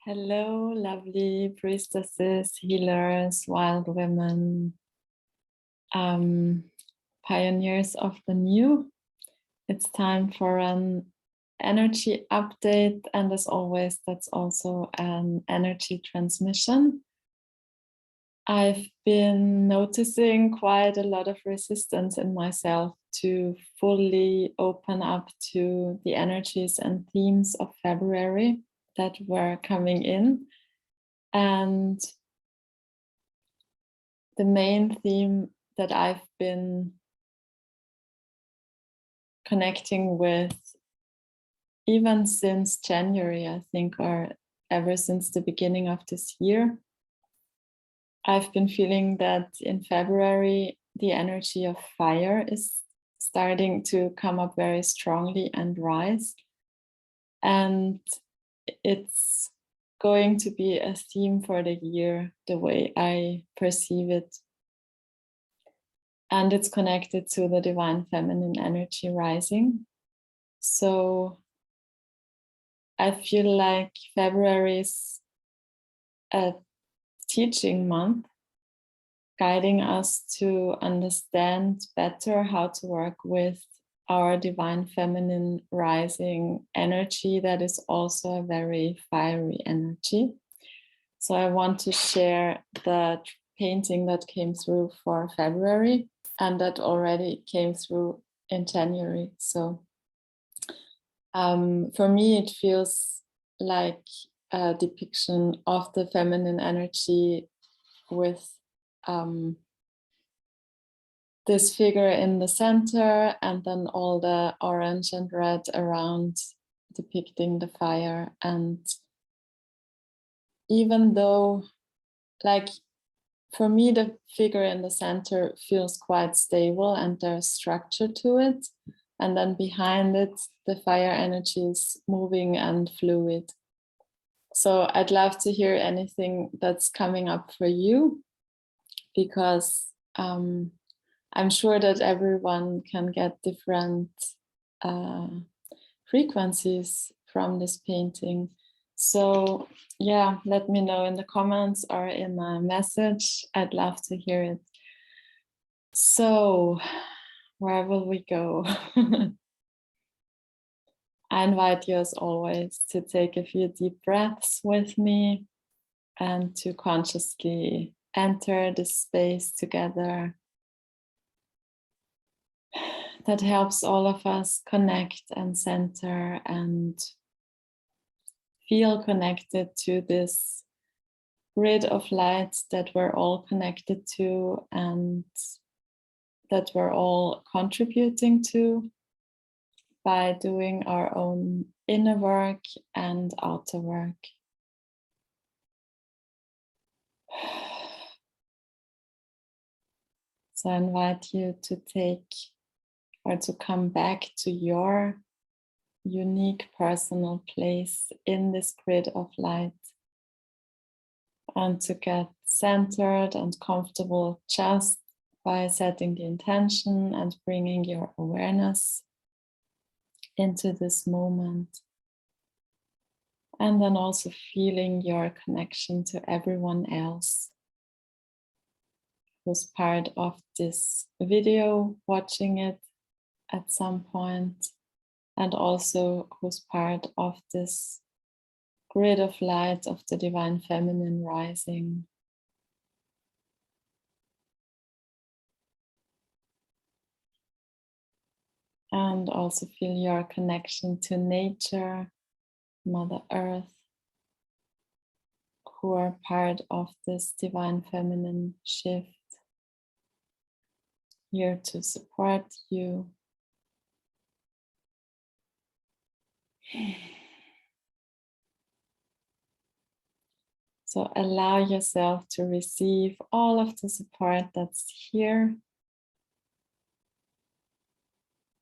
Hello, lovely priestesses, healers, wild women, pioneers of the new. It's time for an energy update, and as always, that's also an energy transmission. I've been noticing quite a lot of resistance in myself to fully open up to the energies and themes of February that were coming in. And the main theme that I've been connecting with even since January, I think, or ever since the beginning of this year, I've been feeling that in February, the energy of fire is starting to come up very strongly and rise. And it's going to be a theme for the year, the way I perceive it. And it's connected to the divine feminine energy rising. So I feel like February is a teaching month, guiding us to understand better how to work with our divine feminine rising energy that is also a very fiery energy. So I want to share the painting that came through for February and that already came through in January. So for me, it feels like a depiction of the feminine energy with this figure in the center and then all the orange and red around depicting the fire. And even though, like, for me, the figure in the center feels quite stable and there's structure to it. And then behind it, the fire energy is moving and fluid. So I'd love to hear anything that's coming up for you, because I'm sure that everyone can get different frequencies from this painting. So yeah, let me know in the comments or in a message. I'd love to hear it. So where will we go? I invite you, as always, to take a few deep breaths with me and to consciously enter this space together that helps all of us connect and center and feel connected to this grid of light that we're all connected to and that we're all contributing to by doing our own inner work and outer work. So I invite you to take or to come back to your unique personal place in this grid of light and to get centered and comfortable just by setting the intention and bringing your awareness into this moment. And then also feeling your connection to everyone else who's part of this video, watching it at some point, and also who's part of this grid of light of the divine feminine rising. And also feel your connection to nature, Mother Earth, who are part of this divine feminine shift, here to support you. So allow yourself to receive all of the support that's here.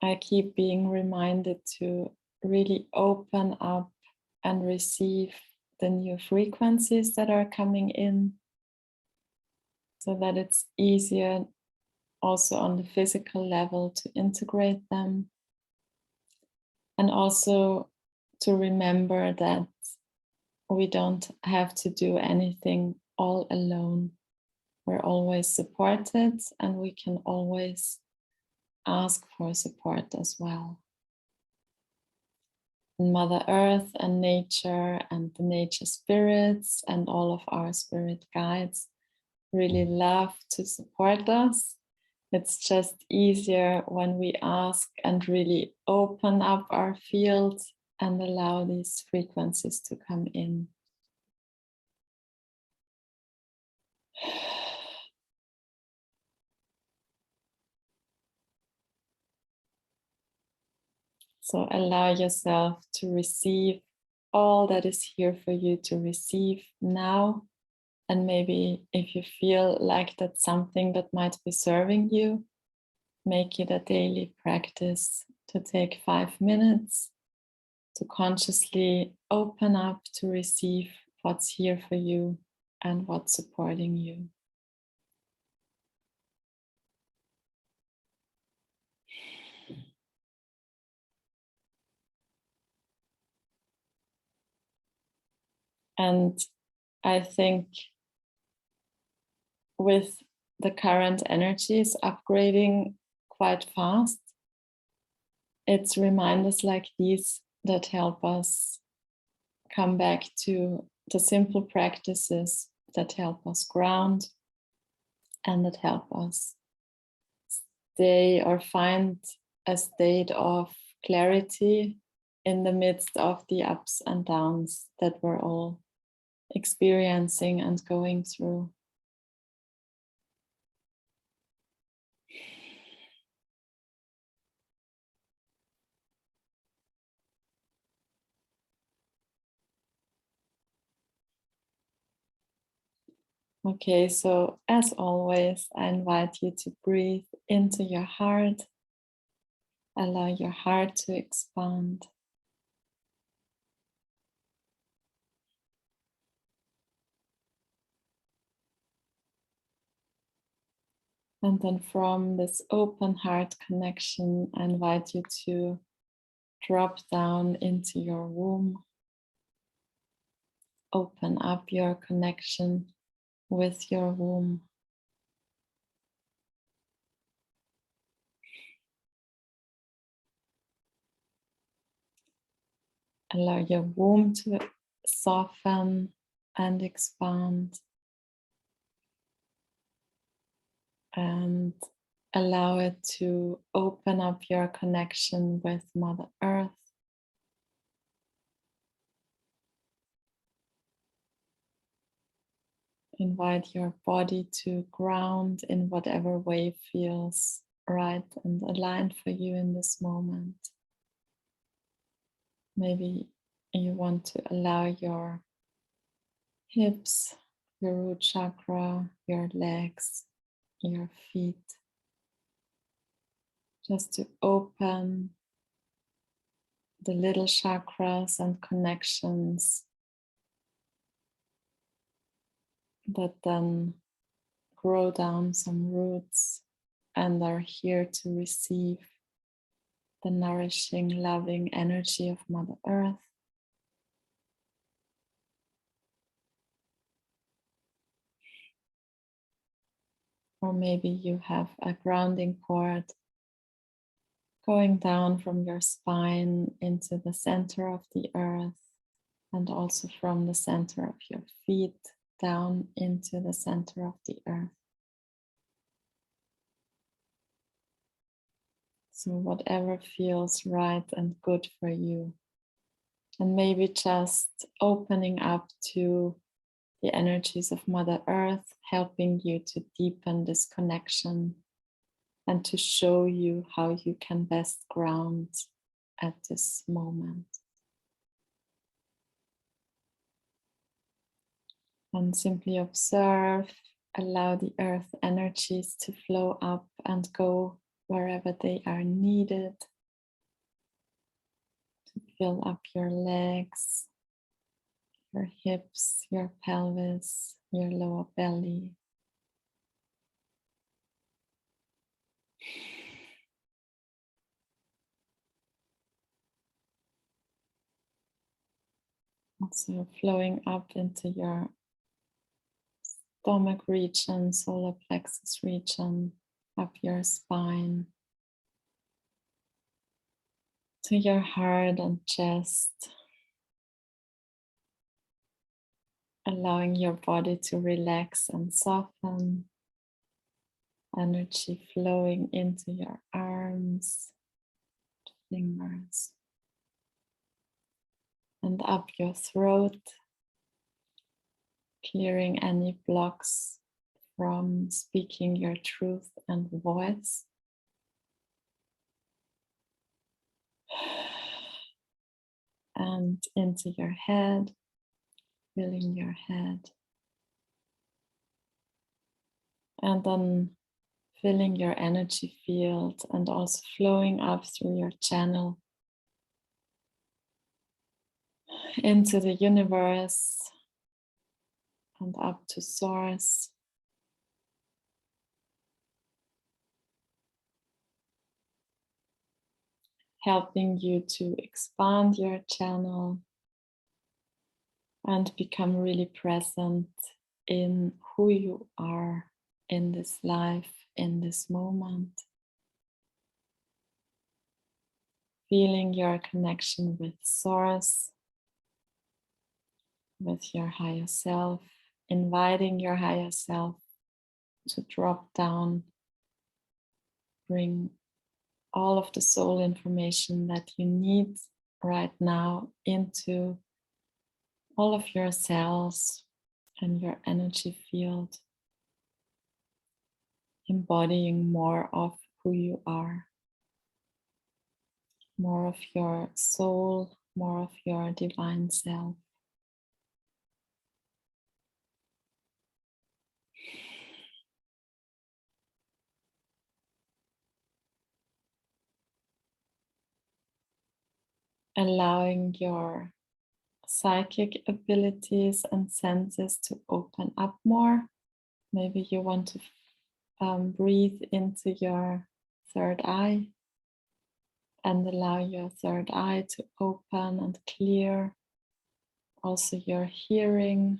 I keep being reminded to really open up and receive the new frequencies that are coming in, so that it's easier also on the physical level to integrate them. And also to remember that we don't have to do anything all alone. We're always supported, and we can always ask for support as well. Mother Earth and nature and the nature spirits and all of our spirit guides really love to support us. It's just easier when we ask and really open up our field and allow these frequencies to come in. So allow yourself to receive all that is here for you to receive now. And maybe if you feel like that's something that might be serving you, make it a daily practice to take 5 minutes to consciously open up to receive what's here for you and what's supporting you. And I think with the current energies upgrading quite fast, it's reminders like these that help us come back to the simple practices that help us ground and that help us stay or find a state of clarity in the midst of the ups and downs that we're all experiencing and going through. Okay, so as always, I invite you to breathe into your heart. Allow your heart to expand. And then from this open heart connection, I invite you to drop down into your womb. Open up your connection with your womb. Allow your womb to soften and expand. And allow it to open up your connection with Mother Earth. Invite your body to ground in whatever way feels right and aligned for you in this moment. Maybe you want to allow your hips, your root chakra, your legs, your feet, just to open the little chakras and connections that then grow down some roots and are here to receive the nourishing, loving energy of Mother Earth. Or maybe you have a grounding cord going down from your spine into the center of the earth, and also from the center of your feet down into the center of the earth. So whatever feels right and good for you. And maybe just opening up to the energies of Mother Earth, helping you to deepen this connection and to show you how you can best ground at this moment. And simply observe, allow the earth energies to flow up and go wherever they are needed, to fill up your legs, your hips, your pelvis, your lower belly. Also flowing up into your stomach region, solar plexus region, up your spine, to your heart and chest, allowing your body to relax and soften, energy flowing into your arms, fingers, and up your throat, clearing any blocks from speaking your truth and voice. And into your head, filling your head. And then filling your energy field and also flowing up through your channel into the universe and up to source. Helping you to expand your channel and become really present in who you are in this life, in this moment. Feeling your connection with source, with your higher self, inviting your higher self to drop down, bring all of the soul information that you need right now into all of your cells and your energy field, embodying more of who you are, more of your soul, more of your divine self. Allowing your psychic abilities and senses to open up more. Maybe you want to breathe into your third eye and allow your third eye to open and clear. Also your hearing,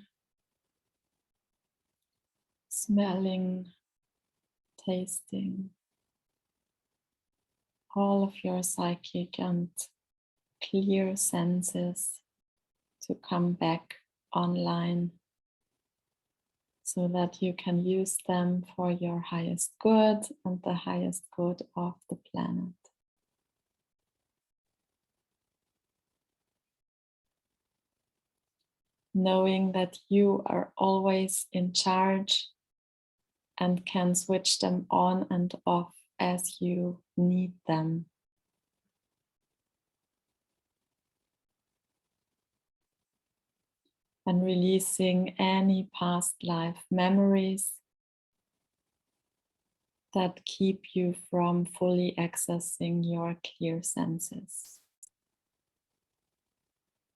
smelling, tasting, all of your psychic and clear senses to come back online so that you can use them for your highest good and the highest good of the planet. Knowing that you are always in charge and can switch them on and off as you need them. And releasing any past life memories that keep you from fully accessing your clear senses.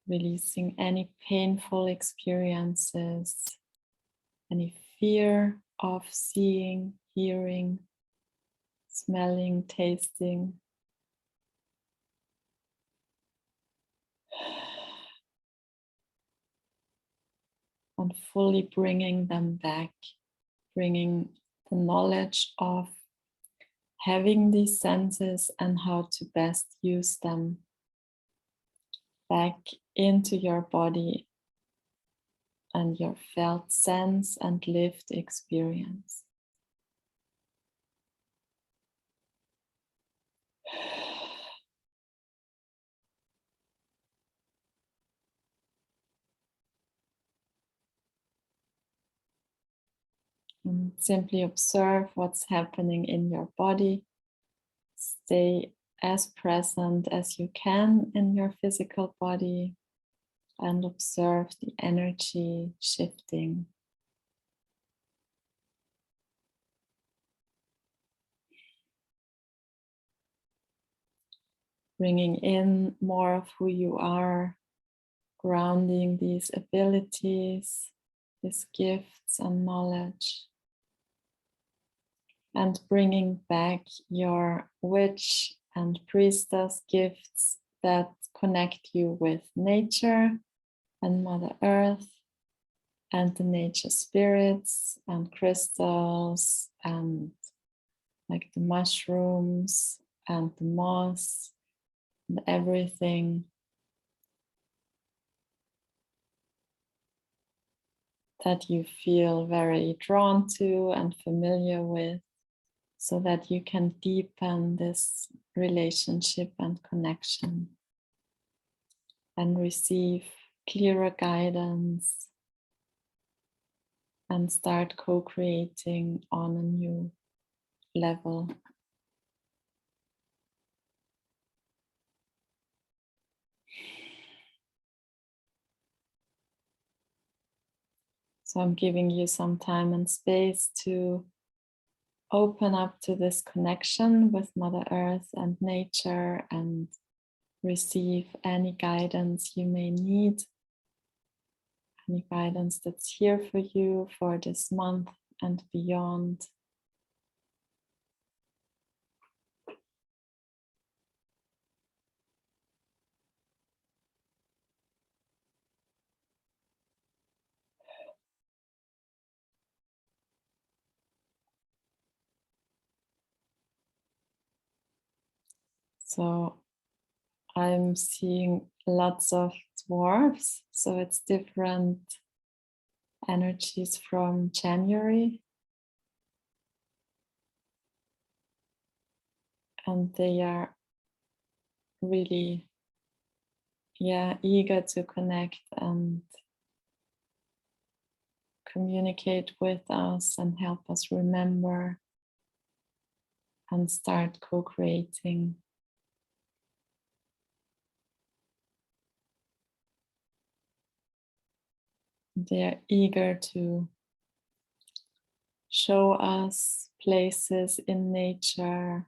Releasing any painful experiences, any fear of seeing, hearing, smelling, tasting. And fully bringing them back, bringing the knowledge of having these senses and how to best use them back into your body and your felt sense and lived experience. And simply observe what's happening in your body. Stay as present as you can in your physical body and observe the energy shifting. Bringing in more of who you are, grounding these abilities, these gifts and knowledge, and bringing back your witch and priestess gifts that connect you with nature and Mother Earth and the nature spirits and crystals and like the mushrooms and the moss and everything that you feel very drawn to and familiar with, so that you can deepen this relationship and connection and receive clearer guidance and start co-creating on a new level. So I'm giving you some time and space to open up to this connection with Mother Earth and nature and receive any guidance you may need, any guidance that's here for you for this month and beyond. So I'm seeing lots of dwarves, so it's different energies from January. And they are really, eager to connect and communicate with us and help us remember and start co-creating. They are eager to show us places in nature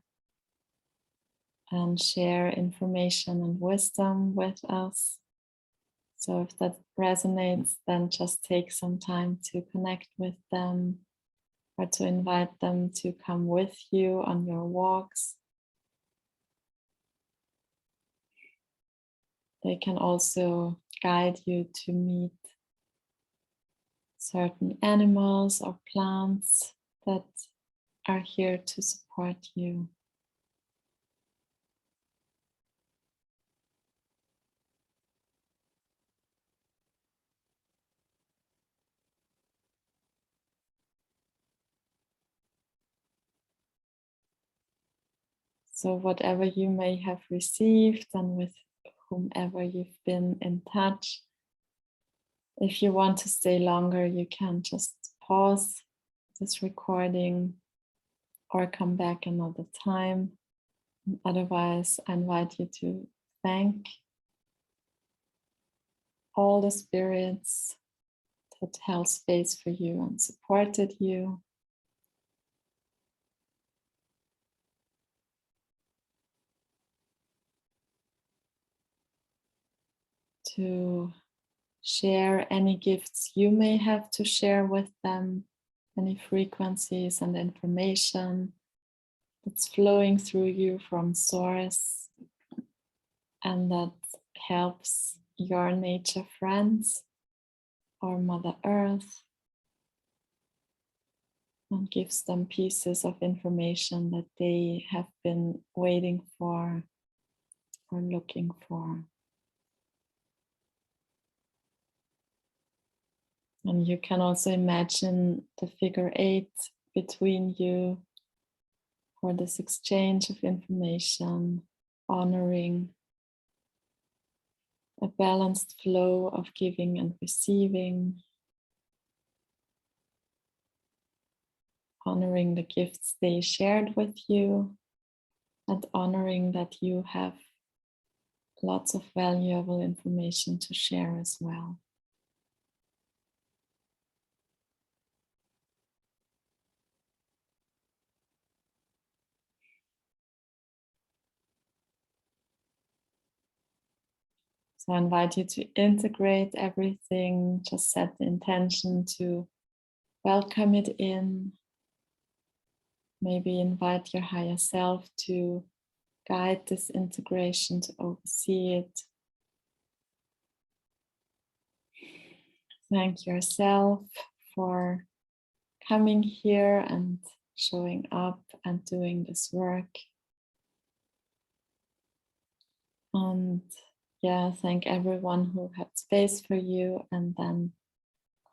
and share information and wisdom with us. So if that resonates, then just take some time to connect with them or to invite them to come with you on your walks. They can also guide you to meet certain animals or plants that are here to support you. So whatever you may have received and with whomever you've been in touch, if you want to stay longer, you can just pause this recording or come back another time. Otherwise, I invite you to thank all the spirits that held space for you and supported you. To share any gifts you may have to share with them, any frequencies and information that's flowing through you from Source and that helps your nature friends or Mother Earth and gives them pieces of information that they have been waiting for or looking for. And you can also imagine the figure 8 between you for this exchange of information, honoring a balanced flow of giving and receiving, honoring the gifts they shared with you, and honoring that you have lots of valuable information to share as well. So I invite you to integrate everything, just set the intention to welcome it in. Maybe invite your higher self to guide this integration, to oversee it. Thank yourself for coming here and showing up and doing this work. And yeah, thank everyone who had space for you, and then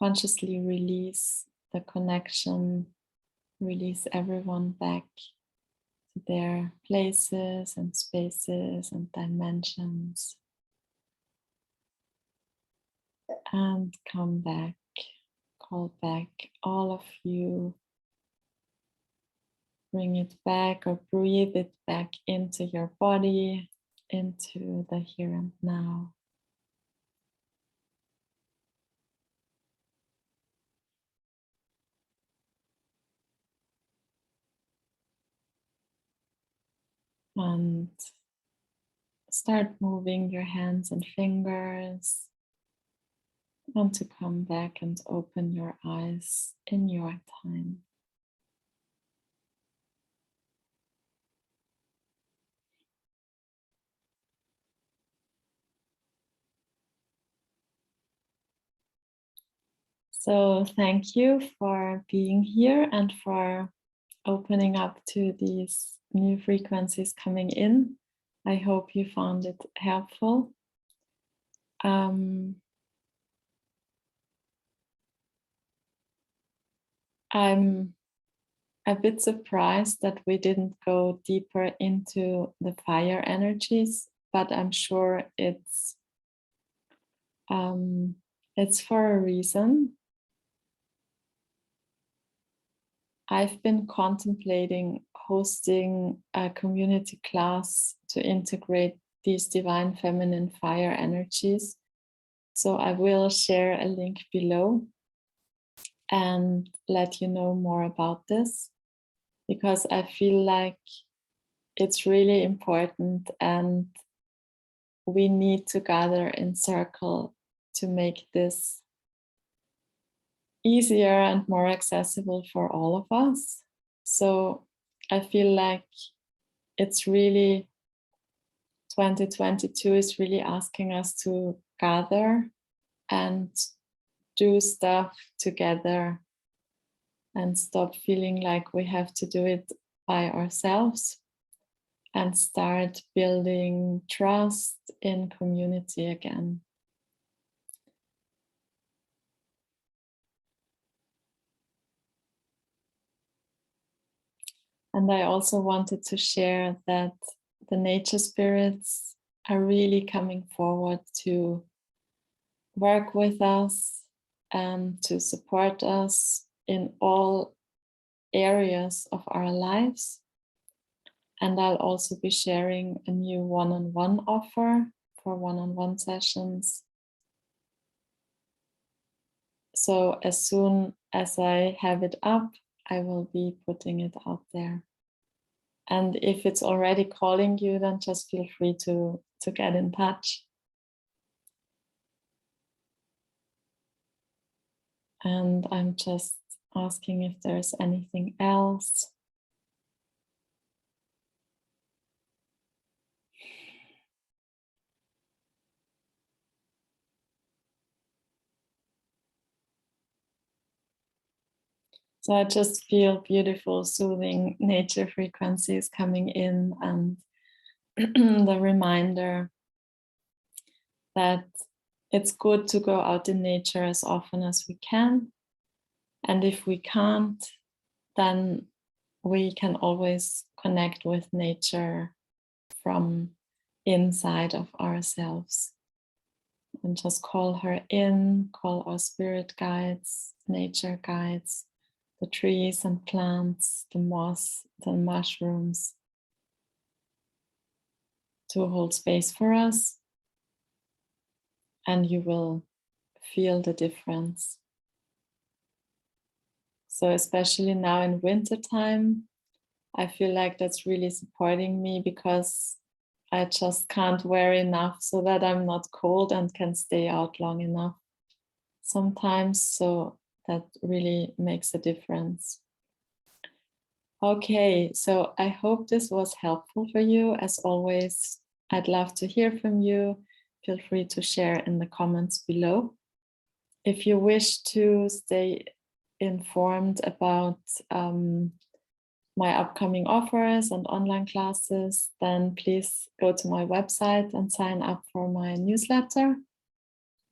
consciously release the connection, release everyone back to their places and spaces and dimensions, and come back, call back all of you, bring it back or breathe it back into your body, into the here and now. And start moving your hands and fingers, and to come back and open your eyes in your time. So thank you for being here and for opening up to these new frequencies coming in. I hope you found it helpful. I'm a bit surprised that we didn't go deeper into the fire energies, but I'm sure it's for a reason. I've been contemplating hosting a community class to integrate these divine feminine fire energies. So I will share a link below and let you know more about this, because I feel like it's really important and we need to gather in circle to make this easier and more accessible for all of us. So I feel like it's really 2022 is really asking us to gather and do stuff together and stop feeling like we have to do it by ourselves, and start building trust in community again. And I also wanted to share that the nature spirits are really coming forward to work with us and to support us in all areas of our lives. And I'll also be sharing a new one-on-one offer for one-on-one sessions. So as soon as I have it up, I will be putting it out there. And if it's already calling you, then just feel free to get in touch. And I'm just asking if there's anything else. So I just feel beautiful, soothing nature frequencies coming in, and the reminder that it's good to go out in nature as often as we can. And if we can't, then we can always connect with nature from inside of ourselves. And just call her in, call our spirit guides, nature guides, the trees and plants, the moss, the mushrooms, to hold space for us, and you will feel the difference. So especially now in winter time, I feel like that's really supporting me, because I just can't wear enough so that I'm not cold and can stay out long enough sometimes. So that really makes a difference. Okay, so I hope this was helpful for you. As always, I'd love to hear from you. Feel free to share in the comments below. If you wish to stay informed about my upcoming offers and online classes, then please go to my website and sign up for my newsletter.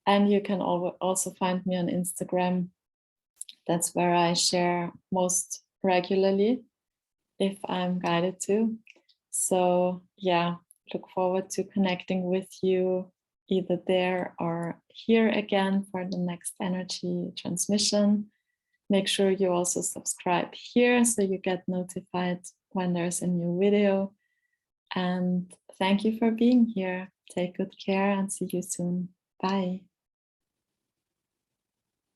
And you can also find me on Instagram. That's where I share most regularly if I'm guided to. So yeah, look forward to connecting with you either there or here again for the next energy transmission. Make sure you also subscribe here so you get notified when there's a new video. And thank you for being here. Take good care and see you soon. Bye.